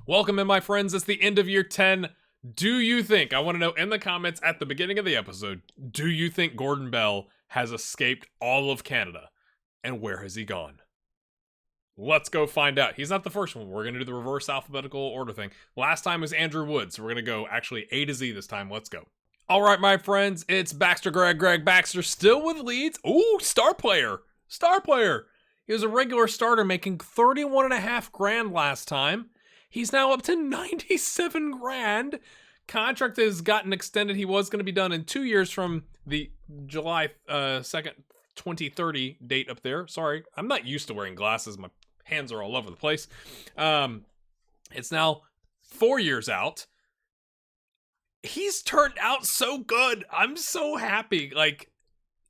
Welcome in, my friends. It's the end of year 10. Do you think, I want to know in the comments at the beginning of the episode, do you think Gordon Bell has escaped all of Canada? And where has he gone? Let's go find out. He's not the first one. We're going to do the reverse alphabetical order thing. Last time was Andrew Wood, so we're going to go actually A to Z this time. Let's go. All right, my friends, it's Baxter Greg Baxter, still with Leeds. Ooh, star player. He was a regular starter making 31.5 grand last time. He's now up to 97 grand. Contract has gotten extended. He was going to be done in 2 years from the July 2nd, 2030 date up there. Sorry, I'm not used to wearing glasses. My hands are all over the place. It's now 4 years out. He's turned out so good. I'm so happy. Like,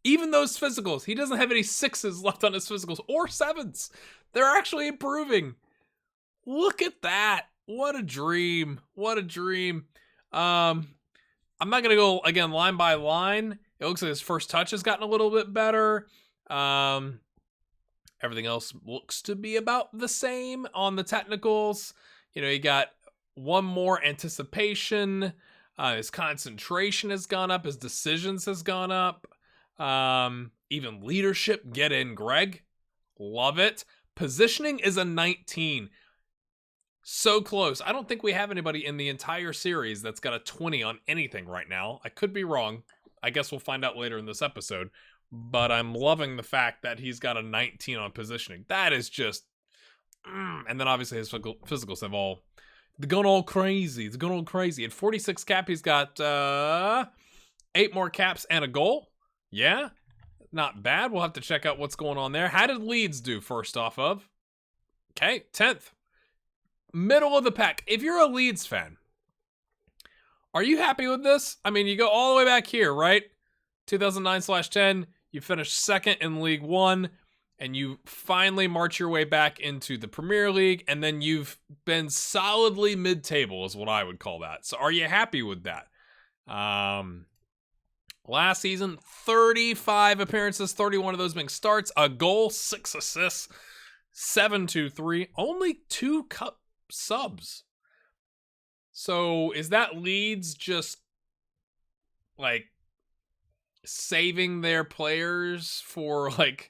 even those physicals, he doesn't have any 6s left on his physicals or 7s. They're actually improving. Look at that. What a dream. What a dream. I'm not going to go, again, line by line. It looks like his first touch has gotten a little bit better. Everything else looks to be about the same on the technicals. You know, he got one more anticipation. His concentration has gone up. His decisions has gone up. Even leadership. Get in, Greg. Love it. Positioning is a 19. So close. I don't think we have anybody in the entire series that's got a 20 on anything right now. I could be wrong. I guess we'll find out later in this episode. But I'm loving the fact that he's got a 19 on positioning. That is just... And then obviously his physicals have all... They're going all crazy. It's going all crazy. At 46 cap, he's got 8 more caps and a goal. Yeah, not bad. We'll have to check out what's going on there. How did Leeds do first off of? Okay, 10th. Middle of the pack. If you're a Leeds fan, are you happy with this? I mean, you go all the way back here, right? 2009/10, you finished second in League One, and you finally march your way back into the Premier League, and then you've been solidly mid-table is what I would call that. So are you happy with that? Last season, 35 appearances, 31 of those being starts, a goal, 6 assists, 7-2-3, only 2 cup subs. So is that Leeds just like saving their players for like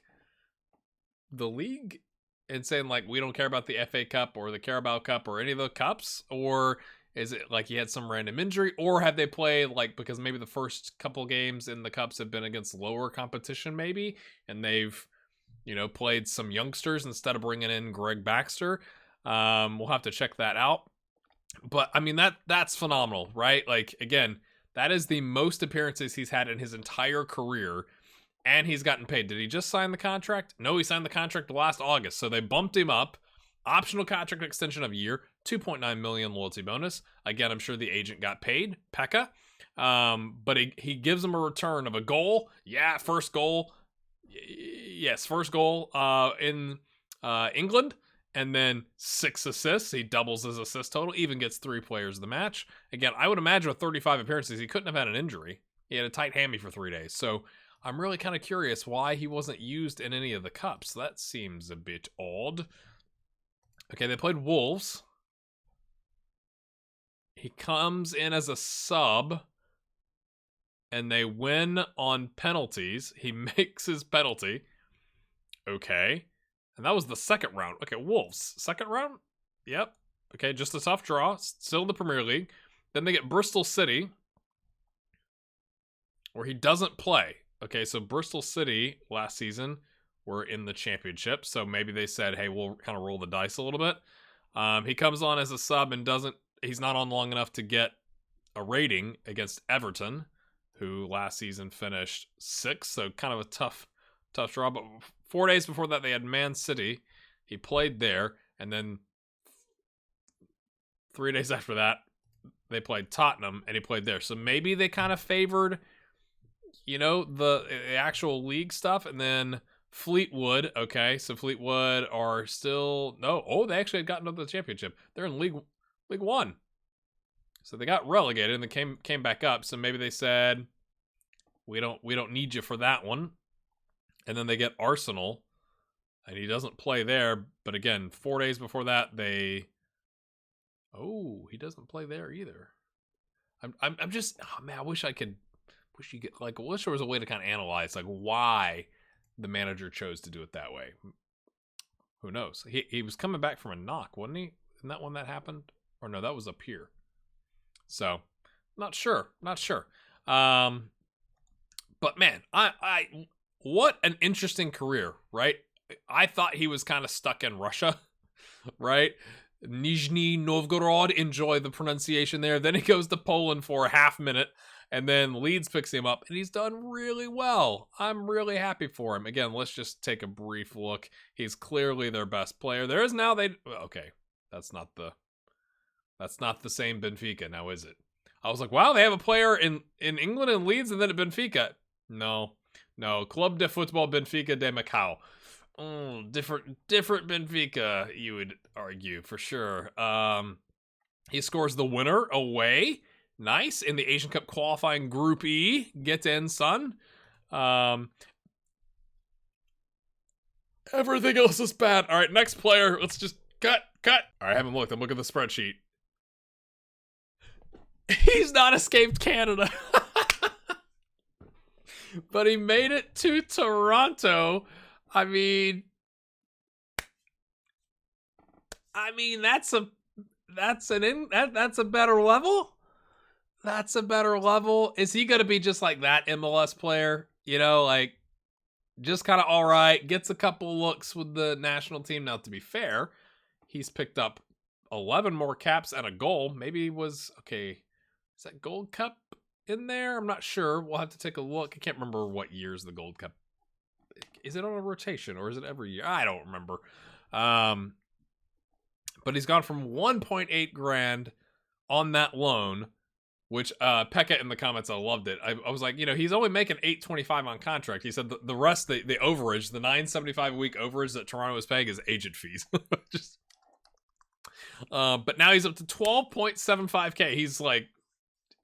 the league and saying like, we don't care about the FA Cup or the Carabao Cup or any of the cups? Or is it like he had some random injury? Or have they played like, because maybe the first couple games in the cups have been against lower competition maybe, and they've, you know, played some youngsters instead of bringing in Greg Baxter. We'll have to check that out. But I mean, that's phenomenal, right? Like, again, that is the most appearances he's had in his entire career, and he's gotten paid. Did he just sign the contract? No, he signed the contract last August, so they bumped him up. Optional contract extension of a year, 2.9 million loyalty bonus. Again, I'm sure the agent got paid, Pekka. But he gives him a return of a goal. Yeah, first goal. Yes, first goal in England. And then 6 assists. He doubles his assist total, even gets 3 players of the match. Again, I would imagine with 35 appearances, he couldn't have had an injury. He had a tight hammy for 3 days. So I'm really kind of curious why he wasn't used in any of the cups. That seems a bit odd. Okay, they played Wolves. He comes in as a sub, and they win on penalties. He makes his penalty. Okay. And that was the second round. Okay, Wolves. Second round? Yep. Okay, just a tough draw. Still in the Premier League. Then they get Bristol City, where he doesn't play. Okay, so Bristol City last season were in the championship. So maybe they said, hey, we'll kind of roll the dice a little bit. He comes on as a sub and he's not on long enough to get a rating against Everton, who last season finished 6th. So kind of a tough draw. But 4 days before that, they had Man City. He played there. And then 3 days after that, they played Tottenham, and he played there. So maybe they kind of favored, you know, the actual league stuff. And then Fleetwood. Okay, so Fleetwood are still... No, oh, they actually had gotten to the championship. They're in League One. So they got relegated, and they came back up. So maybe they said, we don't need you for that one. And then they get Arsenal, and he doesn't play there. But again, 4 days before that, they Oh, he doesn't play there either. I'm just, oh man, I wish there was a way to kind of analyze like why the manager chose to do it that way. Who knows? He was coming back from a knock, wasn't he? Isn't that when that happened? Or no, that was up here. So, not sure. But man, I what an interesting career, right? I thought he was kind of stuck in Russia, right? Nizhny Novgorod, enjoy the pronunciation there. Then he goes to Poland for a half minute, and then Leeds picks him up, and he's done really well. I'm really happy for him. Again, let's just take a brief look. He's clearly their best player. Okay, that's not the same Benfica now, is it? I was like, wow, they have a player in England and Leeds, and then at Benfica. No, Club de Football Benfica de Macau. Oh, different Benfica, you would argue, for sure. He scores the winner away. Nice. In the Asian Cup qualifying Group E. Get in, son. Everything else is bad. All right, next player. Let's just cut. All right, I haven't looked. I'm looking at the spreadsheet. He's not escaped Canada. But he made it to Toronto. I mean, that's a better level. That's a better level. Is he going to be just like that MLS player? You know, like just kind of all right, gets a couple looks with the national team. Now, to be fair, he's picked up 11 more caps and a goal. Maybe he was, okay, is that Gold Cup in there? I'm not sure. We'll have to take a look. I can't remember what years the Gold Cup. Is it on a rotation or is it every year? I don't remember. But he's gone from 1.8 grand on that loan, which Pekka in the comments, I loved it. I was like, he's only making $825 on contract. He said the rest, the overage, the $975 a week overage that Toronto is paying is agent fees. But now he's up to 12.75K. He's like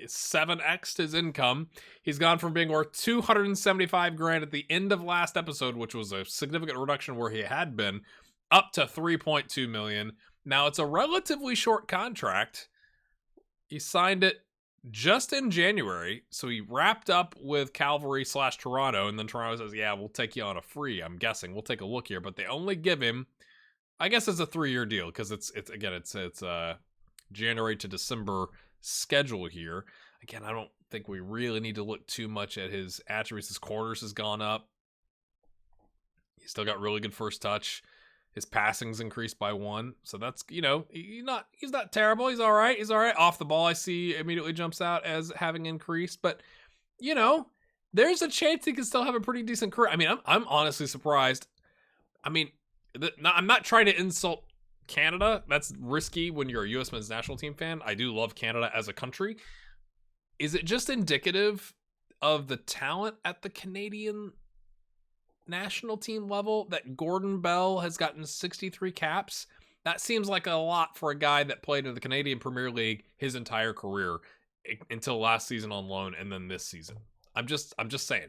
7x'd his income. He's gone from being worth 275 grand at the end of last episode, which was a significant reduction where he had been, up to 3.2 million. Now it's a relatively short contract. He signed it just in January, so he wrapped up with Calvary/Toronto, and then Toronto says, yeah, we'll take you on a free. I'm guessing we'll take a look here, but they only give him, I guess it's a 3-year deal because it's January to December schedule here. Again, I don't think we really need to look too much at his attributes. His corners has gone up. He's still got really good first touch. His passing's increased by 1. So that's, he's not terrible. He's all right. Off the ball, I see immediately jumps out as having increased. But, there's a chance he can still have a pretty decent career. I mean, I'm honestly surprised. I mean, I'm not trying to insult Canada. That's risky when you're a U.S. men's national team fan. I do love Canada as a country. Is it just indicative of the talent at the Canadian national team level that Gordon Bell has gotten 63 caps? That seems like a lot for a guy that played in the Canadian Premier League his entire career until last season on loan and then this season. I'm just saying.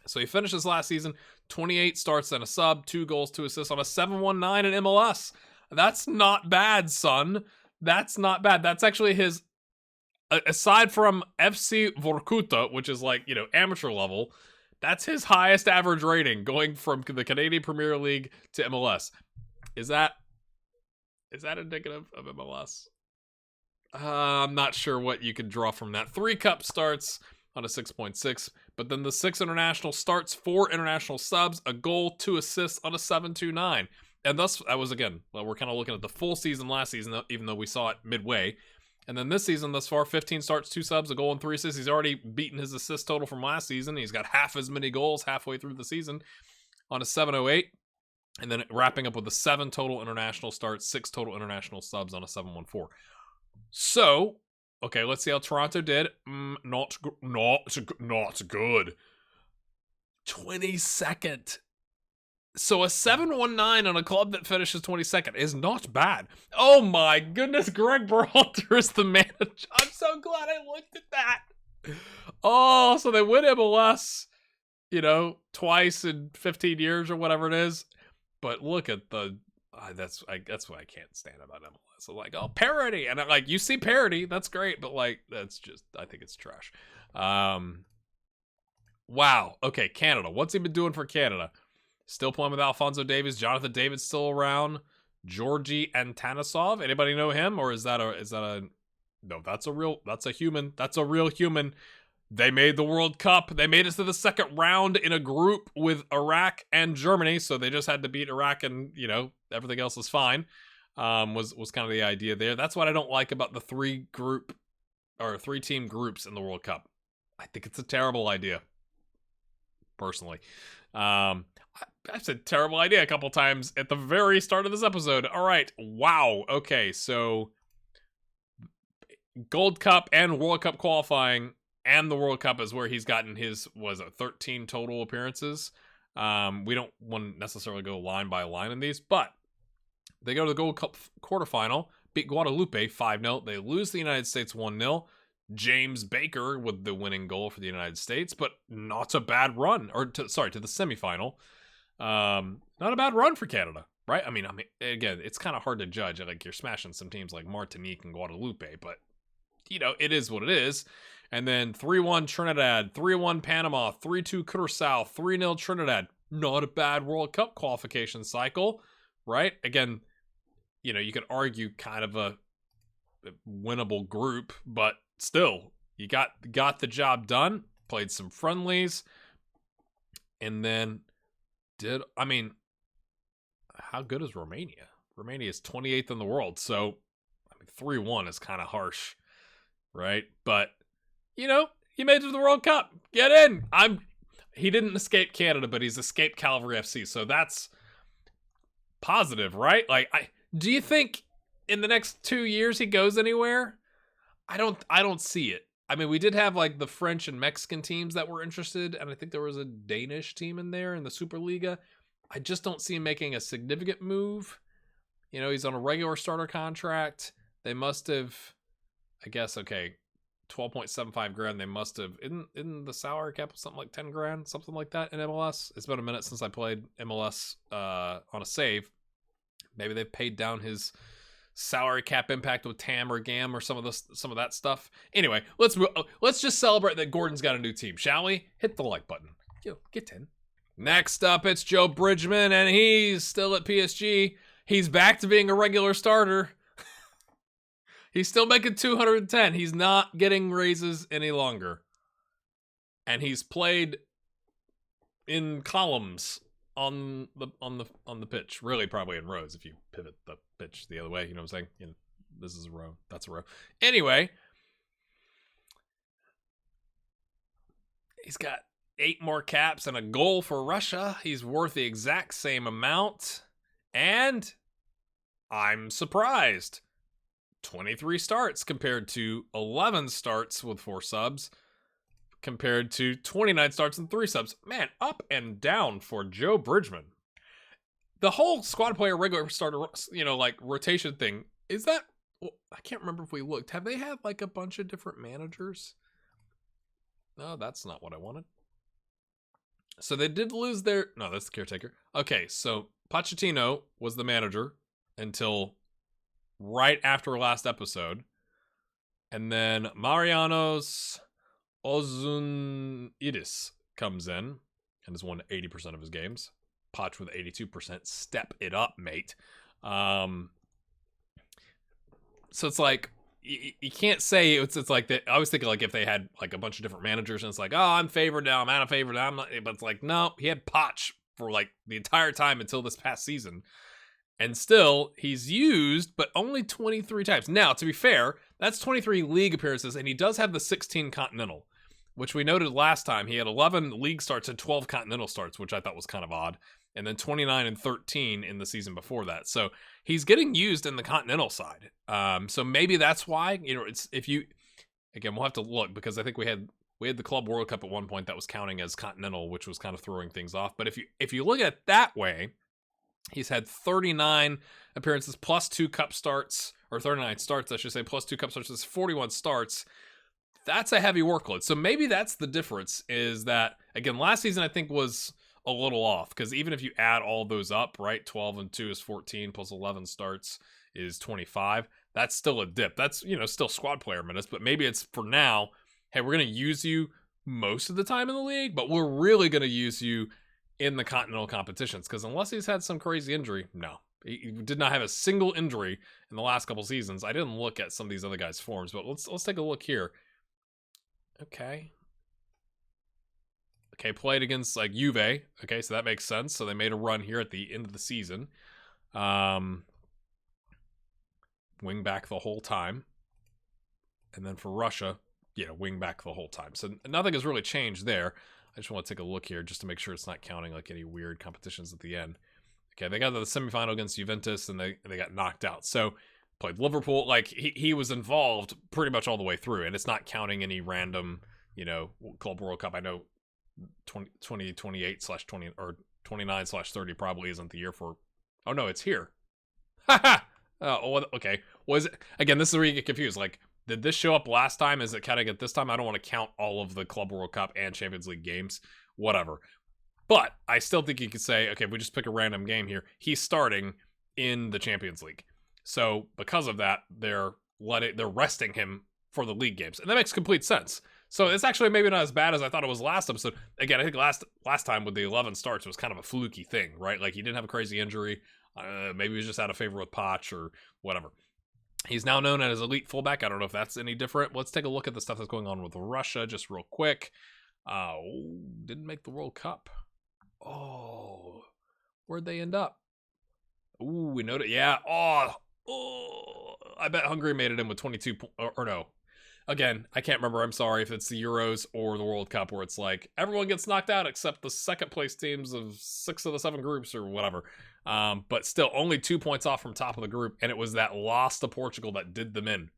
So he finishes last season 28 starts and a sub, 2 goals, 2 assists on a 7.19 in MLS. That's not bad, son. That's not bad. That's actually his, aside from FC Vorkuta, which is like, amateur level, that's his highest average rating going from the Canadian Premier League to MLS. Is that indicative of MLS? I'm not sure what you could draw from that. 3 cup starts on a 6.6, but then the 6 international starts, 4 international subs, a goal, 2 assists on a 7.29. And thus, that was, again, we're kind of looking at the full season last season, even though we saw it midway. And then this season, thus far, 15 starts, 2 subs, a goal, and 3 assists. He's already beaten his assist total from last season. He's got half as many goals halfway through the season on a 7.08. And then wrapping up with the 7 total international starts, 6 total international subs on a 7.14. So, okay, let's see how Toronto did. Not good. 22nd. So a 7.19 on a club that finishes 22nd is not bad. Oh my goodness, Greg Berhalter is the manager. I'm so glad I looked at that. Oh, so they win MLS, twice in 15 years or whatever it is. But look at the, that's what I can't stand about MLS. So like, oh, parody, and I'm like, you see parody, that's great, but like, that's just, I think it's trash. Wow. Okay, Canada. What's he been doing for Canada? Still playing with Alphonso Davies. Jonathan David's still around. Georgi Antanisov. Anybody know him, or is that a? No, that's a human. That's a real human. They made the World Cup. They made it to the second round in a group with Iraq and Germany, so they just had to beat Iraq, and everything else is fine. Was kind of the idea there. That's what I don't like about the three team groups in the World Cup. I think it's a terrible idea, personally. I've said terrible idea a couple times at the very start of this episode. All right, wow. Okay, so Gold Cup and World Cup qualifying, and the World Cup is where he's gotten his 13 total appearances. We don't want to necessarily go line by line in these, but they go to the Gold Cup quarterfinal, beat Guadalupe 5-0. They lose the United States 1-0. James Baker with the winning goal for the United States, but not a bad run. To the semifinal. Not a bad run for Canada, right? I mean, again, it's kind of hard to judge. Like, you're smashing some teams like Martinique and Guadalupe, but it is what it is. And then 3-1 Trinidad, 3-1 Panama, 3-2 Curaçao, 3-0 Trinidad. Not a bad World Cup qualification cycle, right? Again, you could argue kind of a winnable group, but still, you got the job done. Played some friendlies, and then how good is Romania? Romania is 28th in the world, so 3-1 is kind of harsh, right? But you made it to the World Cup. Get in. He didn't escape Canada, but he's escaped Calvary FC, so that's positive, right? Like, do you think in the next 2 years he goes anywhere? I don't see it. I mean, we did have like the French and Mexican teams that were interested, and I think there was a Danish team in there in the Superliga. I just don't see him making a significant move. He's on a regular starter contract. They must have, I guess, okay, 12.75 grand. They must have, in the salary cap something like 10 grand, something like that in MLS. It's been a minute since I played MLS on a save. Maybe they've paid down his salary cap impact with TAM or GAM or some of that stuff. Anyway, let's just celebrate that Gordon's got a new team, shall we? Hit the like button. Get in. Next up, it's Joe Bridgeman, and he's still at PSG. He's back to being a regular starter. He's still making 210. He's not getting raises any longer, and he's played in columns on the pitch, really probably in rows if you pivot the pitch the other way, you know what I'm saying? This is a row, that's a row. Anyway, he's got 8 more caps and a goal for Russia. He's worth the exact same amount, and I'm surprised. 23 starts compared to 11 starts with 4 subs. Compared to 29 starts and 3 subs. Man, up and down for Joe Bridgeman. The whole squad player, regular starter, like rotation thing, is that, I can't remember if we looked. Have they had like a bunch of different managers? No, that's not what I wanted. So they did lose no, that's the caretaker. Okay, so Pochettino was the manager until right after last episode. And then Marianos Ozunidis comes in and has won 80% of his games. Poch with 82%. Step it up, mate. So it's like, you can't say it's like that. I was thinking like if they had like a bunch of different managers and it's like, oh, I'm favored now, I'm out of favor now, I'm not. But it's like, no, he had Poch for like the entire time until this past season. And still, he's used, but only 23 times. Now, to be fair, that's 23 league appearances, and he does have the 16 continental, which we noted last time. He had 11 league starts and 12 continental starts, which I thought was kind of odd. And then 29 and 13 in the season before that. So he's getting used in the continental side. So maybe that's why, it's again, we'll have to look, because I think we had the Club World Cup at one point that was counting as continental, which was kind of throwing things off. But if you look at it that way, he's had 39 appearances plus 2 cup starts, or 39 starts, I should say, plus 2 cup starts. That's 41 starts. That's a heavy workload. So maybe that's the difference, is that, again, last season I think was a little off, because even if you add all those up, right, 12 and 2 is 14 plus 11 starts is 25. That's still a dip. That's, still squad player minutes, but maybe it's for now, hey, we're going to use you most of the time in the league, but we're really going to use you in the continental competitions, because unless he's had some crazy injury, no. He did not have a single injury in the last couple seasons. I didn't look at some of these other guys' forms, but let's take a look here. Okay, played against like Juve. Okay, so that makes sense. So they made a run here at the end of the season. Wing back the whole time. And then for Russia, wing back the whole time. So nothing has really changed there. I just want to take a look here just to make sure it's not counting like any weird competitions at the end. Okay, they got to the semifinal against Juventus and they got knocked out. So played Liverpool. Like he was involved pretty much all the way through, and it's not counting any random, Club World Cup. I know 2028/20 or 29/30 probably isn't the year for. Oh no, it's here. Haha. Oh, okay. Was it again? This is where you get confused. Like, did this show up last time? Is it counting it this time? I don't want to count all of the Club World Cup and Champions League games. Whatever. But I still think you could say, okay, if we just pick a random game here, he's starting in the Champions League. So because of that, they're resting him for the league games, and that makes complete sense. So it's actually maybe not as bad as I thought it was last episode. Again, I think last time with the 11 starts was kind of a fluky thing, right? Like he didn't have a crazy injury. Maybe he was just out of favor with Poch or whatever. He's now known as elite fullback. I don't know if that's any different. Let's take a look at the stuff that's going on with Russia just real quick. Didn't make the World Cup. Oh, where'd they end up? Ooh, we know that. Yeah. Oh, I bet Hungary made it in with 22 or no. Again, I can't remember. I'm sorry if it's the Euros or the World Cup where it's like everyone gets knocked out except the second place teams of 6 of the 7 groups or whatever. But still only 2 points off from top of the group. And it was that loss to Portugal that did them in.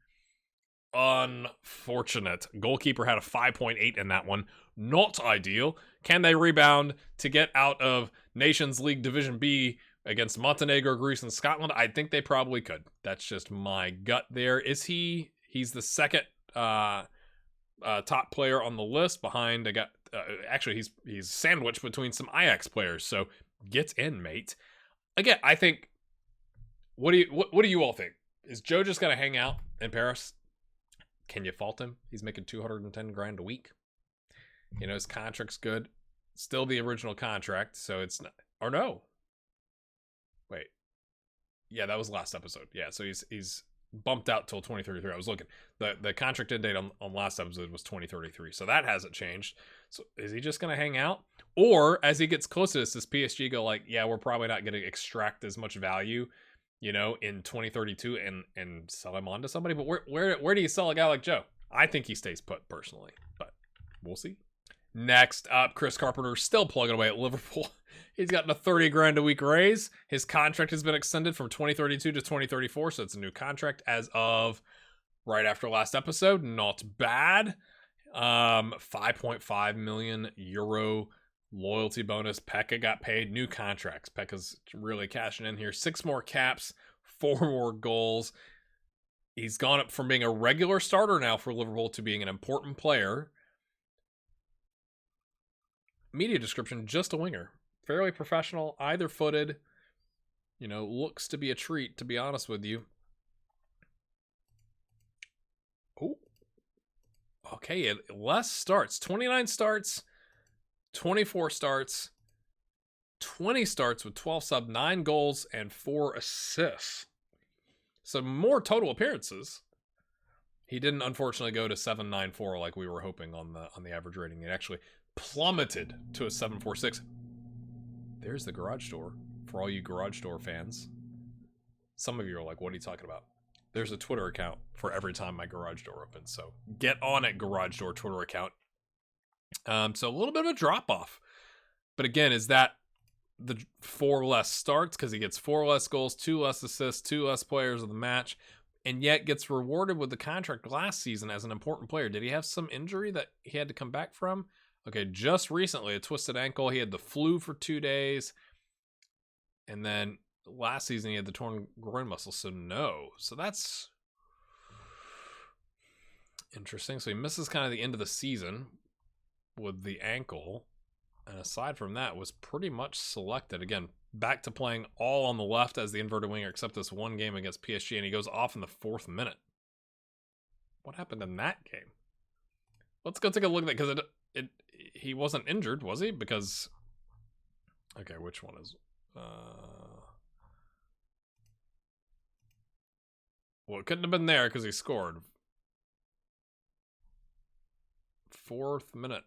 Unfortunate. Goalkeeper had a 5.8 in that one. Not ideal. Can they rebound to get out of Nations League Division B against Montenegro, Greece, and Scotland? I think they probably could. That's just my gut there. Is he? He's the second top player on the list behind. Actually, he's sandwiched between some Ajax players. So get in, mate. Again, I think. What do you all think? Is Joe just gonna hang out in Paris? Can you fault him? He's making $210,000 a week. His contract's good. Still the original contract, so it's not. Or no. Wait. Yeah, that was last episode. Yeah, so he's bumped out till 2033. I was looking. The contract end date on last episode was 2033, so that hasn't changed. So is he just going to hang out? Or as he gets close to this, does PSG go like, yeah, we're probably not going to extract as much value, in 2032 and sell him on to somebody? But where do you sell a guy like Joe? I think he stays put personally, but we'll see. Next up, Chris Carpenter still plugging away at Liverpool. He's gotten a $30,000 a week raise. His contract has been extended from 2032 to 2034, so it's a new contract as of right after last episode. Not bad. 5.5 million euro loyalty bonus. Pekka got paid. New contracts. Pekka's really cashing in here. 6 more caps, 4 more goals. He's gone up from being a regular starter now for Liverpool to being an important player. Media description, just a winger. Fairly professional, either-footed. Looks to be a treat, to be honest with you. Oh. Okay, less starts. 29 starts, 24 starts, 20 starts with 12 sub, 9 goals, and 4 assists. So more total appearances. He didn't, unfortunately, go to 794 like we were hoping on the average rating. It actually plummeted to a 746. There's the garage door for all you garage door fans. Some of you are like, what are you talking about? There's a Twitter account for every time my garage door opens. So get on it, garage door Twitter account. So a little bit of a drop off. But again, is that the 4 less starts? Because he gets 4 less goals, 2 less assists, 2 less players of the match, and yet gets rewarded with the contract last season as an important player. Did he have some injury that he had to come back from? Okay, just recently, a twisted ankle. He had the flu for 2 days. And then last season, he had the torn groin muscle. So no. So that's interesting. So he misses kind of the end of the season with the ankle. And aside from that, was pretty much selected. Again, back to playing all on the left as the inverted winger, except this one game against PSG, and he goes off in the 4th minute. What happened in that game? Let's go take a look at that, because he wasn't injured, was he? Because, okay, which one is... Well, it couldn't have been there because he scored. 4th minute.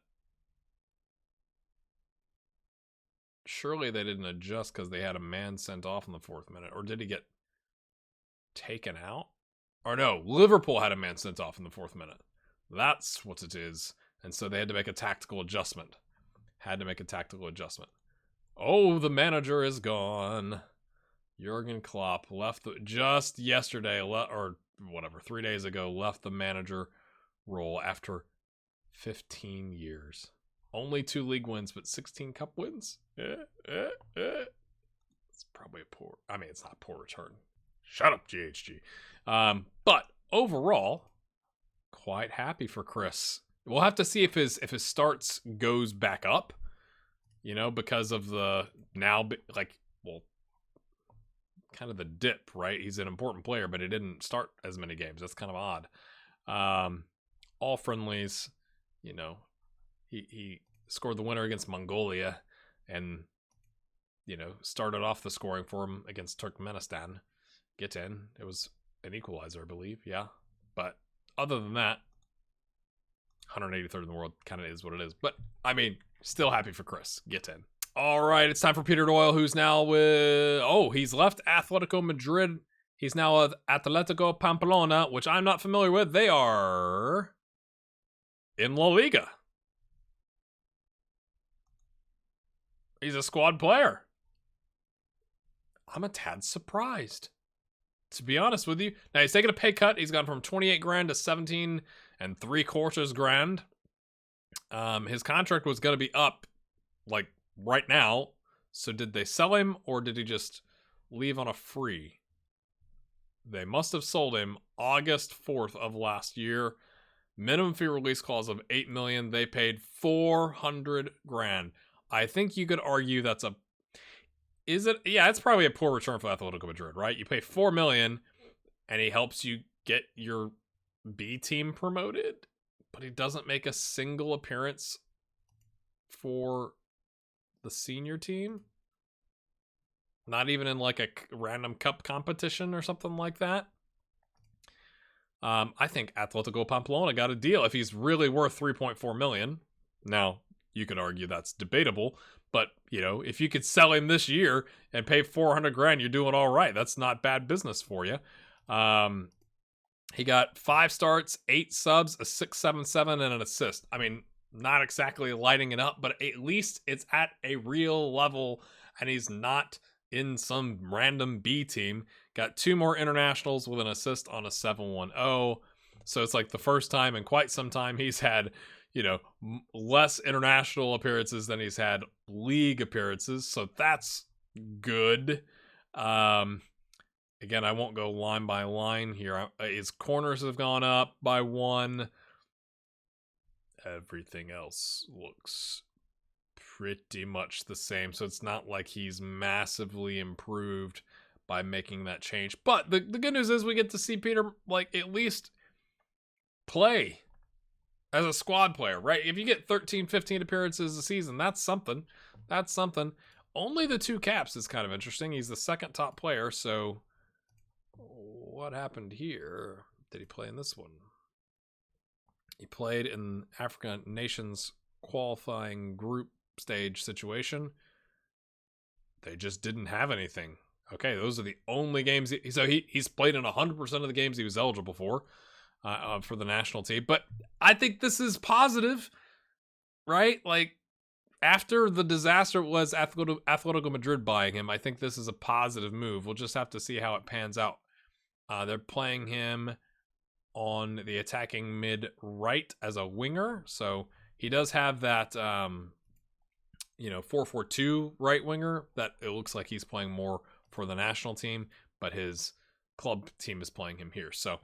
Surely they didn't adjust because they had a man sent off in the 4th minute. Or did he get taken out? Or no, Liverpool had a man sent off in the 4th minute. That's what it is. And so they had to make a tactical adjustment. Oh, the manager is gone. Jurgen Klopp left just yesterday, or whatever, 3 days ago, left the manager role after 15 years. Only 2 league wins, but 16 cup wins? It's probably it's not a poor return. Shut up, GHG. But overall, quite happy for Chris. We'll have to see if his starts goes back up, because of the kind of the dip, right? He's an important player, but he didn't start as many games. That's kind of odd. All friendlies, he scored the winner against Mongolia and, started off the scoring for him against Turkmenistan. Get in. It was an equalizer, I believe. Yeah. But other than that, 183rd in the world kind of is what it is. But, still happy for Chris. Get in. All right, it's time for Peter Doyle, who's now with... Oh, he's left Atletico Madrid. He's now with Atletico Pamplona, which I'm not familiar with. They are in La Liga. He's a squad player. I'm a tad surprised, to be honest with you. Now, he's taking a pay cut. He's gone from 28 grand to 17 3/4 grand. His contract was going to be up, right now. So did they sell him, or did he just leave on a free? They must have sold him August 4th of last year. Minimum fee release clause of $8 million. They paid 400 grand. I think you could argue that's it's probably a poor return for Atletico Madrid, right? You pay $4 million and he helps you get your B team promoted, but he doesn't make a single appearance for the senior team. Not even in a random cup competition or something like that. I think Atletico Pamplona got a deal if he's really worth 3.4 million. Now, you could argue that's debatable, but if you could sell him this year and pay 400 grand, you're doing all right. That's not bad business for you. He got 5 starts, 8 subs, a 6.77, and an assist. Not exactly lighting it up, but at least it's at a real level, and he's not in some random B team. Got 2 more internationals with an assist on a 7.10. So it's the first time in quite some time he's had, less international appearances than he's had league appearances. So that's good. Again, I won't go line by line here. His corners have gone up by 1. Everything else looks pretty much the same. So it's not like he's massively improved by making that change. But the good news is we get to see Peter, at least play as a squad player, right? If you get 13, 15 appearances a season, that's something. That's something. Only the 2 caps is kind of interesting. He's the second top player, so what happened here? Did he play in this one? He played in African Nations qualifying group stage situation. They just didn't have anything. Okay, those are the only games. He's played in 100% of the games he was eligible for the national team. But I think this is positive, right? After the disaster was Atletico Madrid buying him, I think this is a positive move. We'll just have to see how it pans out. They're playing him on the attacking mid right as a winger. So he does have that, 4-4-2 right winger that it looks like he's playing more for the national team, but his club team is playing him here. So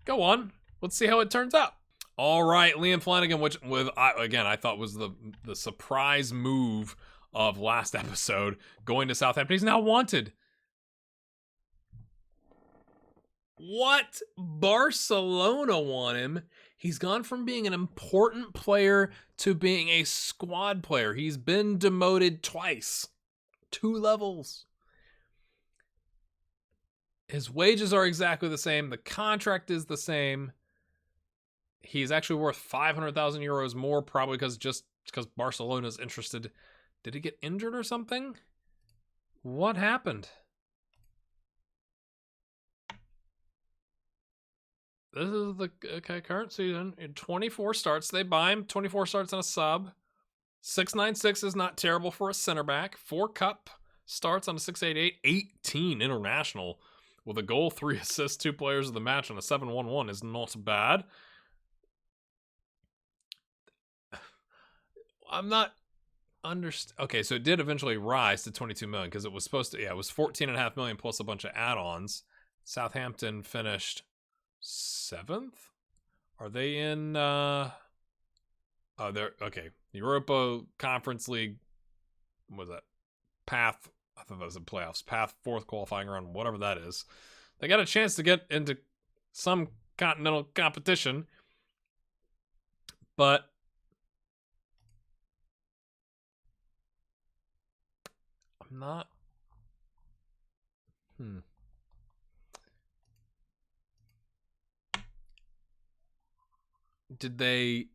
go on. Let's see how it turns out. All right, Liam Flanagan, which I thought was the surprise move of last episode, going to Southampton. He's now wanted. What? Barcelona want him. He's gone from being an important player to being a squad player. He's been demoted twice. 2 levels. His wages are exactly the same. The contract is the same. He's actually worth 500,000 euros more, probably because Barcelona's interested. Did he get injured or something? What happened? This is the current season. In 24 starts, they buy him. 24 starts on a sub. 696 is not terrible for a center back. 4 cup starts on a 688. 18 international with a goal, 3 assists, 2 players of the match on a 7-1-1 is not bad. I'm not okay, so it did eventually rise to 22 million because it was supposed to, it was 14.5 million plus a bunch of add-ons. Southampton finished 7th. Are they in oh, they're okay. Europa Conference League, what was that? Path, I thought that was in playoffs. Path 4th qualifying round, whatever that is. They got a chance to get into some continental competition, but I'm not. Did they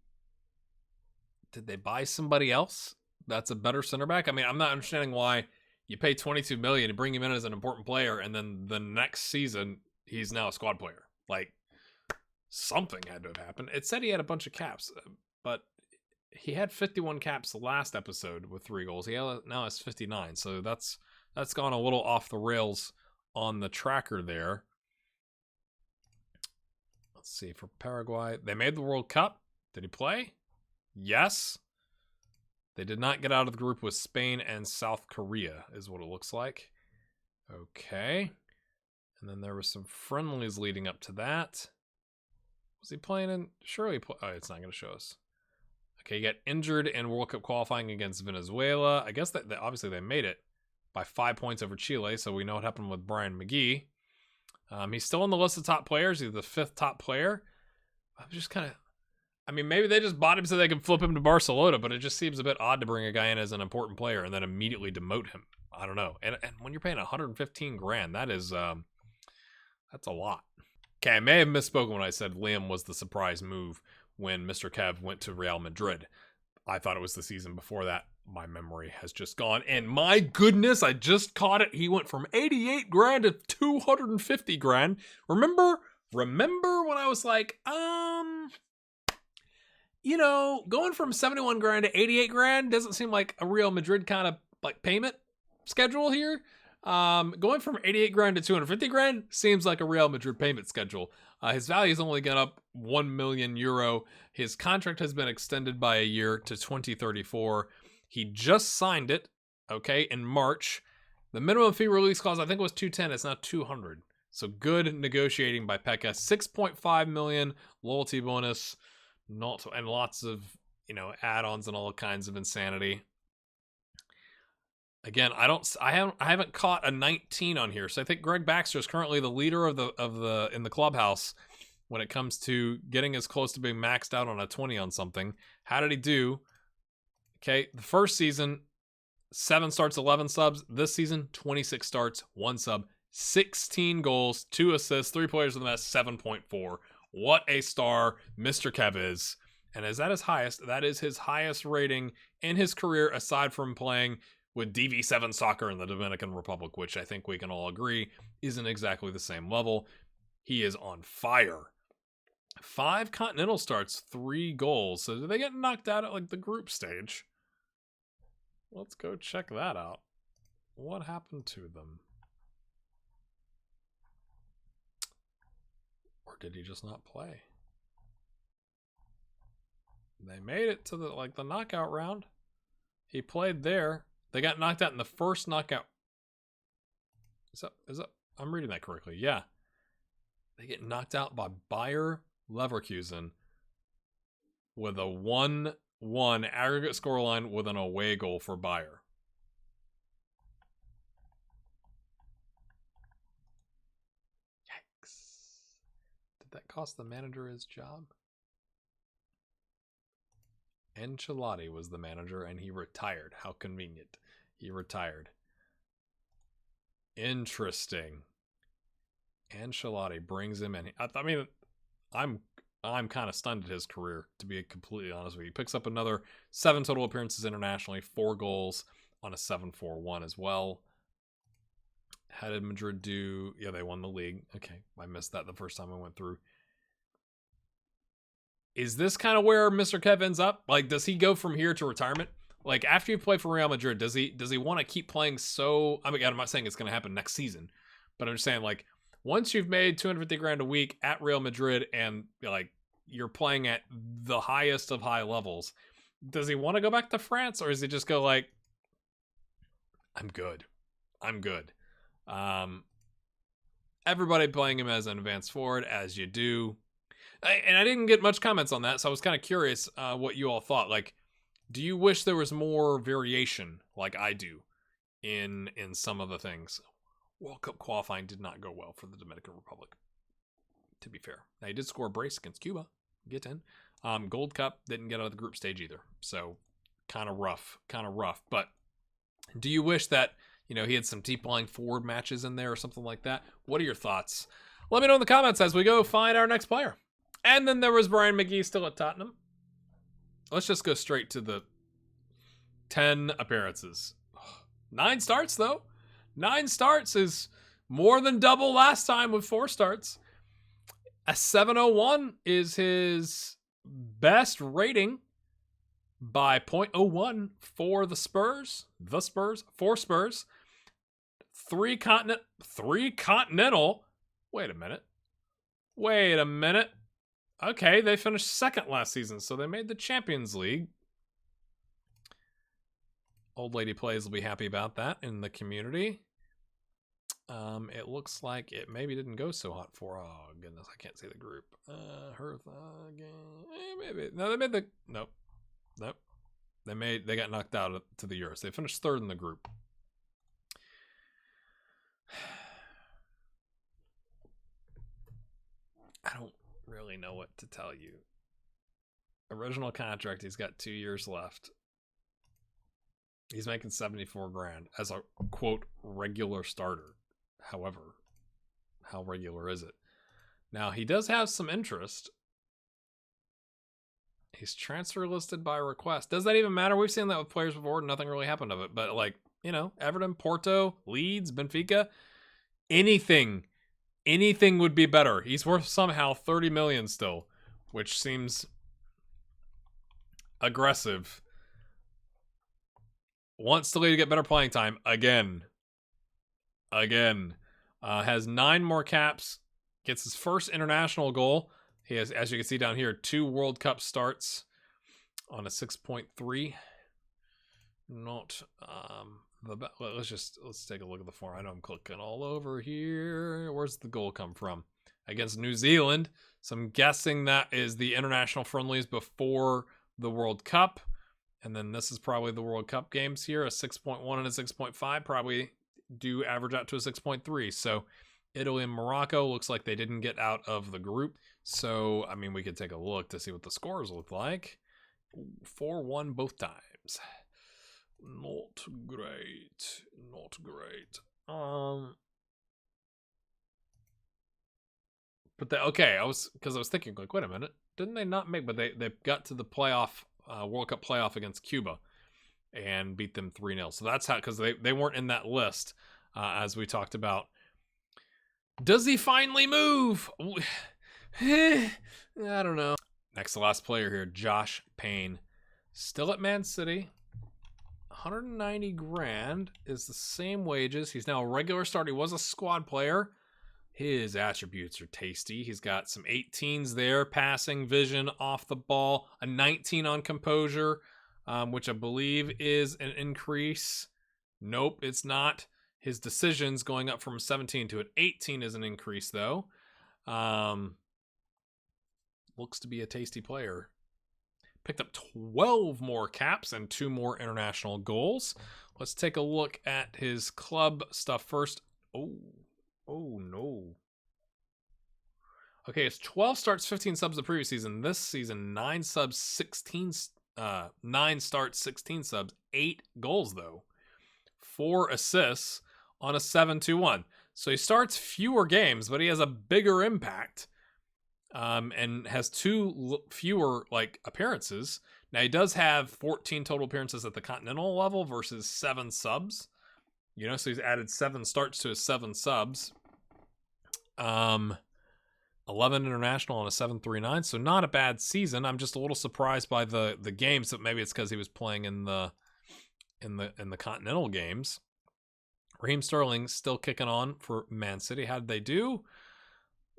buy somebody else that's a better center back? I mean, I'm not understanding why you pay 22 million and bring him in as an important player, and then the next season he's now a squad player. Like, something had to have happened. It said he had a bunch of caps, but he had 51 caps the last episode with 3 goals. He now has 59, so that's gone a little off the rails on the tracker there. Let's see, for Paraguay, they made the World Cup. Did he play? Yes. They did not get out of the group with Spain and South Korea, is what it looks like. Okay. And then there were some friendlies leading up to that. Was he playing in? Surely, oh, it's not going to show us. Okay, he got injured in World Cup qualifying against Venezuela. I guess that obviously they made it by 5 points over Chile, so we know what happened with Brian McGee. He's still on the list of top players. He's the 5th top player. I'm just kind of, I mean, maybe they just bought him so they can flip him to Barcelona, but it just seems a bit odd to bring a guy in as an important player and then immediately demote him. I don't know. And when you're paying 115 grand, that is, that's a lot. Okay, I may have misspoken when I said Liam was the surprise move when Mr. Kev went to Real Madrid. I thought it was the season before that. My memory has just gone. And my goodness, I just caught it. He went from 88 grand to 250 grand. Remember when I was like, you know, going from 71 grand to 88 grand doesn't seem like a Real Madrid kind of like payment schedule here. Going from 88 grand to 250 grand seems like a Real Madrid payment schedule. His value has only gone up 1 million euro. His contract has been extended by a year to 2034. He just signed it, okay, in March. The minimum fee release clause, I think, was 210. It's now 200. So good negotiating by Pekka. 6.5 million loyalty bonus, and lots of, you know, add-ons and all kinds of insanity. Again, I haven't caught a 19 on here. So I think Greg Baxter is currently the leader in the clubhouse when it comes to getting as close to being maxed out on a 20 on something. How did he do? Okay, the first season, 7 starts, 11 subs. This season, 26 starts, 1 sub, 16 goals, 2 assists, 3 players of the match, 7.4. What a star Mr. Kev is. And is that his highest? That is his highest rating in his career, aside from playing with DV7 soccer in the Dominican Republic, which I think we can all agree isn't exactly the same level. He is on fire. 5 continental starts, 3 goals. So did they get knocked out at like the group stage? Let's go check that out. What happened to them? Or did he just not play? They made it to the knockout round. He played there. They got knocked out in the first knockout. Is that I'm reading that correctly. Yeah. They get knocked out by Bayer Leverkusen with a 1-1 aggregate scoreline with an away goal for Bayer. Did that cost the manager his job? Ancelotti was the manager, and he retired. How convenient. He retired. Interesting. Ancelotti brings him in. I mean, I'm kind of stunned at his career, to be completely honest with you. He picks up another 7 total appearances internationally, 4 goals on a 7-4-1 as well. How did Madrid do? Yeah, they won the league. Okay, I missed that the first time I went through. Is this kind of where Mr. Kev ends up? Like, does he go from here to retirement? Like, after you play for Real Madrid, does he want to keep playing so... I mean, I'm not saying it's going to happen next season, but I'm just saying, like, once you've made 250 grand a week at Real Madrid and, like, you're playing at the highest of high levels, does he want to go back to France, or does he just go, like, I'm good. Everybody playing him as an advanced forward, as you do. And I didn't get much comments on that, so I was kind of curious what you all thought. Like, do you wish there was more variation, like I do, in some of the things? World Cup qualifying did not go well for the Dominican Republic, to be fair. Now, he did score a brace against Cuba. Get in. Gold Cup didn't get out of the group stage either, so kind of rough. But do you wish that, you know, he had some deep lying forward matches in there or something like that? What are your thoughts? Let me know in the comments as we go find our next player. And then there was Brian McGee still at Tottenham. Let's just go straight to the 10 appearances. 9 starts, though. 9 starts is more than double last time with 4 starts. A 701 is his best rating by 0.01 for the Spurs. 4 Spurs. 3 continental. Wait a minute. Okay, they finished 2nd last season, so they made the Champions League. Old Lady Plays will be happy about that in the community. It looks like it maybe didn't go so hot for... Oh, goodness, I can't see the group. Maybe. No, they made the... Nope. They got knocked out to the Euros. They finished 3rd in the group. I don't really know what to tell you. Original contract, he's got 2 years left. He's making 74 grand as a quote regular starter. However, how regular is it? Now, he does have some interest. He's transfer listed by request. Does that even matter? We've seen that with players before and nothing really happened of it. But, like, you know, Everton, Porto, Leeds, Benfica, anything would be better. He's worth somehow 30 million still, which seems aggressive. Wants to lead to get better playing time again. Has 9 more caps. Gets his first international goal. He has, as you can see down here, 2 World Cup starts on a 6.3. Not let's take a look at the form. I know I'm clicking all over here. Where's the goal come from? Against New Zealand. So I'm guessing that is the international friendlies before the World Cup. And then this is probably the World Cup games here. A 6.1 and a 6.5 probably do average out to a 6.3. So Italy and Morocco looks like they didn't get out of the group. So, I mean, we could take a look to see what the scores look like. 4-1 both times. Not great. But I was thinking, like, wait a minute, didn't they not make? But they got to the playoff, World Cup playoff against Cuba, and beat them 3-0. So that's how, because they weren't in that list, as we talked about. Does he finally move? I don't know. Next to last player here, Josh Payne, still at Man City. 190 grand is the same wages. He's now a regular starter. He was a squad player. His attributes are tasty. He's got some 18s there, passing, vision, off the ball, a 19 on composure, which I believe is an increase. Nope, it's not. His decisions going up from 17 to an 18 is an increase, though. Looks to be a tasty player. Picked up 12 more caps and 2 more international goals. Let's take a look at his club stuff first. Oh no. Okay, it's 12 starts, 15 subs the previous season. This season, 9 subs, 9 starts, 16 subs, 8 goals though. 4 assists on a 7-2-1. So he starts fewer games, but he has a bigger impact. And has 2 fewer appearances. Now he does have 14 total appearances at the continental level versus 7 subs. So he's added 7 starts to his 7 subs. 11 international on a 7-3-9, so not a bad season. I'm just a little surprised by the games, but maybe it's because he was playing in the continental games. Raheem Sterling still kicking on for Man City. How did they do?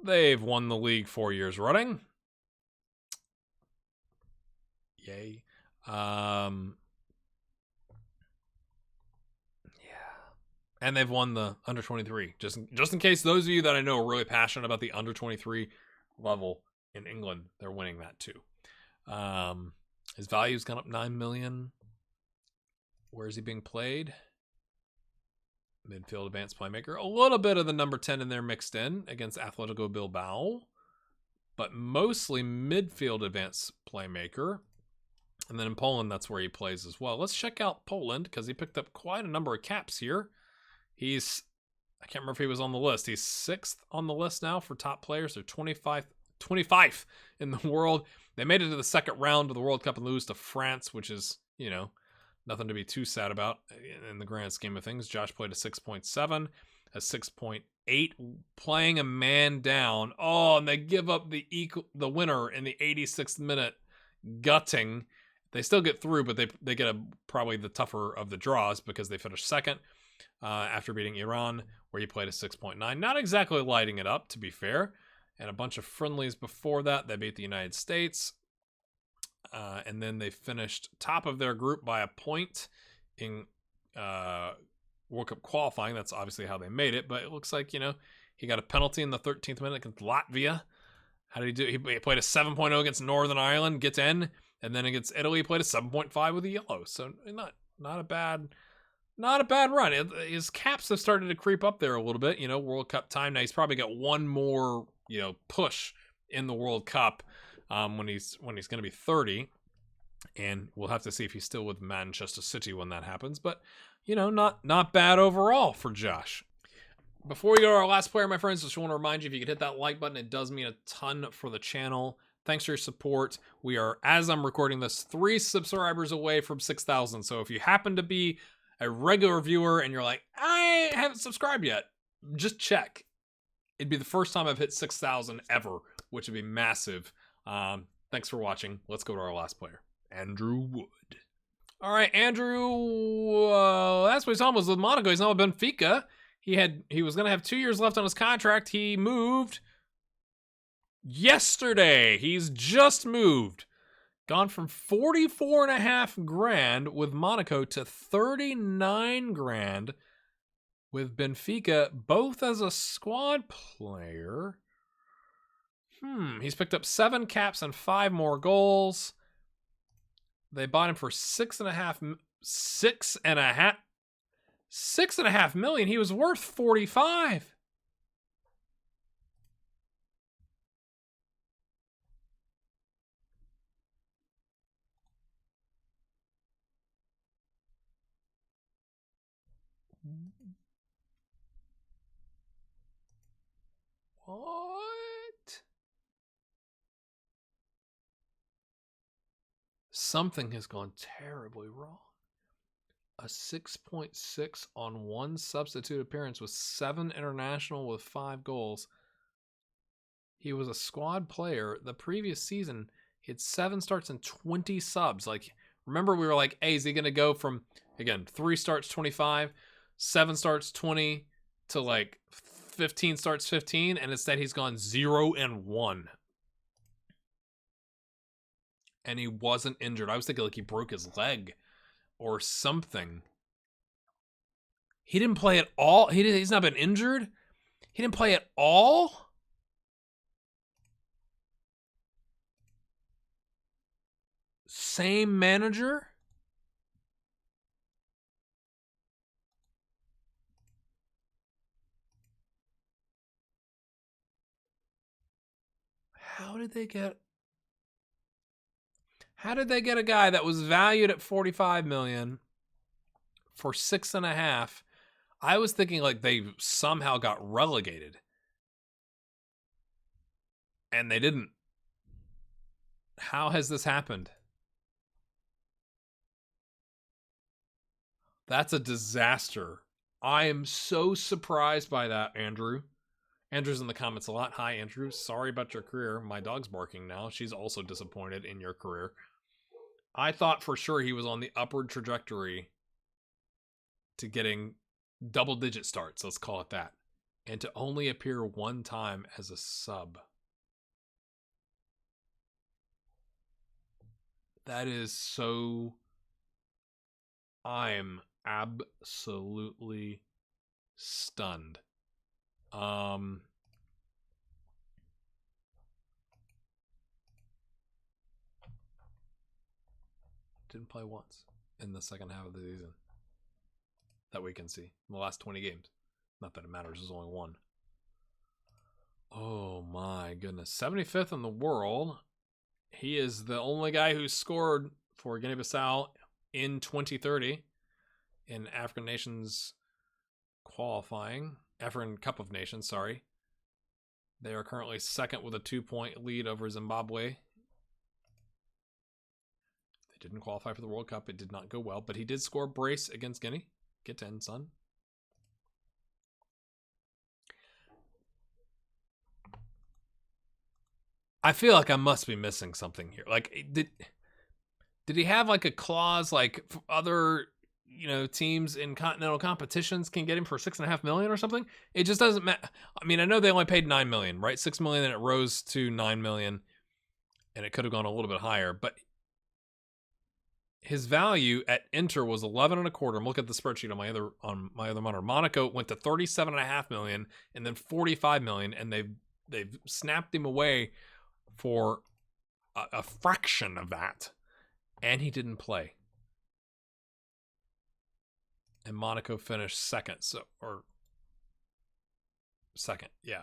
They've won the league 4 years running. Yay. And they've won the under 23. Just in case those of you that I know are really passionate about the under 23 level in England, they're winning that too. His value's gone up 9 million. Where is he being played? Midfield advanced playmaker. A little bit of the number 10 in there mixed in against Atletico Bilbao, but mostly midfield advanced playmaker. And then in Poland, that's where he plays as well. Let's check out Poland because he picked up quite a number of caps here. I can't remember if he was on the list. He's 6th on the list now for top players. They're 25 in the world. They made it to the second round of the World Cup and lose to France, which is, nothing to be too sad about in the grand scheme of things. Josh played a 6.7, a 6.8, playing a man down. Oh, and they give up the winner in the 86th minute, gutting. They still get through, but they get probably the tougher of the draws because they finished second after beating Iran, where he played a 6.9. Not exactly lighting it up, to be fair. And a bunch of friendlies before that. They beat the United States. And then they finished top of their group by a point in World Cup qualifying. That's obviously how they made it. But it looks like, he got a penalty in the 13th minute against Latvia. How did he do? He played a 7.0 against Northern Ireland, gets in. And then against Italy, he played a 7.5 with a yellow. So not a bad run. His caps have started to creep up there a little bit. World Cup time. Now he's probably got one more, push in the World Cup when he's going to be 30. And we'll have to see if he's still with Manchester City when that happens. But, not bad overall for Josh. Before we go to our last player, my friends, just want to remind you, if you could hit that like button, it does mean a ton for the channel. Thanks for your support. We are, as I'm recording this, 3 subscribers away from 6,000. So if you happen to be a regular viewer and you're like, I haven't subscribed yet, just check. It'd be the first time I've hit 6,000 ever, which would be massive. Thanks for watching. Let's go to our last player, Andrew Wood. All right, Andrew, that's what he's almost with Monaco. He's now with Benfica. He was going to have 2 years left on his contract. He moved yesterday. He's just moved. Gone from 44.5 grand with Monaco to 39 grand with Benfica, both as a squad player. He's picked up 7 caps and 5 more goals. They bought him for 6.5 million. He was worth 45. What? Something has gone terribly wrong. A 6.6 on 1 substitute appearance with 7 international with 5 goals. He was a squad player. The previous season, he had 7 starts and 20 subs. Remember we were like, hey, is he going to go from, again, 3 starts, 25, 7 starts, 20, to 15 starts, 15, and instead he's gone 0 and 1. And he wasn't injured. I was thinking he broke his leg or something. He didn't play at all. He's not been injured. He didn't play at all. Same manager. How did they get a guy that was valued at 45 million for 6.5? I was thinking like they somehow got relegated. And they didn't. How has this happened? That's a disaster. I am so surprised by that, Andrew. Andrew's in the comments a lot. Hi, Andrew. Sorry about your career. My dog's barking now. She's also disappointed in your career. I thought for sure he was on the upward trajectory to getting double-digit starts, let's call it that, and to only appear one time as a sub. That is so... I'm absolutely stunned. Didn't play once in the second half of the season that we can see in the last 20 games. Not that it matters, there's only one. Oh my goodness. 75th in the world. He is the only guy who scored for Guinea-Bissau in 2030 in African Nations qualifying. African Cup of Nations, sorry. They are currently second with a 2-point lead over Zimbabwe. They didn't qualify for the World Cup. It did not go well, but he did score a brace against Guinea. Get 10, son. I feel like I must be missing something here. Like, did he have like a clause like other, teams in continental competitions can get him for $6.5 million or something? It just doesn't matter. I mean, I know they only paid $9 million, right? $6 million, and it rose to $9 million, and it could have gone a little bit higher. But his value at Inter was 11.25. I'm looking at the spreadsheet on my other monitor. Monaco went to 37.5 million, and then 45 million, and they've snapped him away for a fraction of that, and he didn't play. And Monaco finished second, yeah.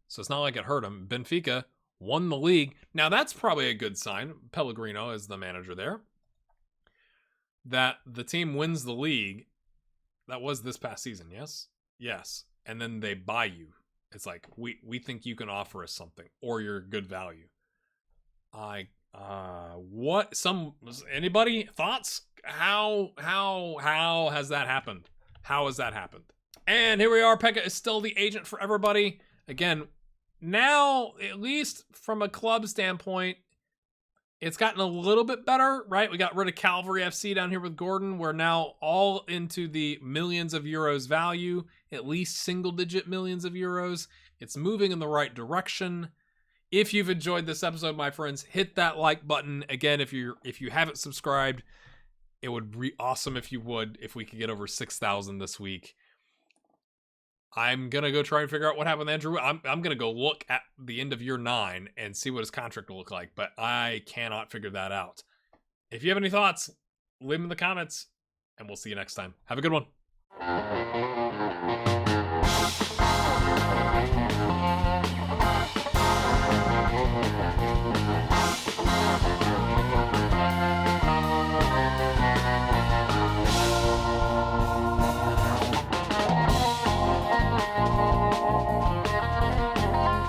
So it's not like it hurt him. Benfica won the league. Now that's probably a good sign. Pellegrino is the manager there. That the team wins the league. That was this past season, yes? Yes. And then they buy you. It's like, we think you can offer us something, or you're good value. Anybody thoughts? How has that happened? How has that happened? And here we are. Pekka is still the agent for everybody. Again, now, at least from a club standpoint, it's gotten a little bit better, right? We got rid of Calvary FC down here with Gordon. We're now all into the millions of euros value, at least single-digit millions of euros. It's moving in the right direction. If you've enjoyed this episode, my friends, hit that like button. Again, if you haven't subscribed, it would be awesome if you would, if we could get over 6,000 this week. I'm going to go try and figure out what happened with Andrew. I'm going to go look at the end of year 9 and see what his contract will look like, but I cannot figure that out. If you have any thoughts, leave them in the comments, and we'll see you next time. Have a good one.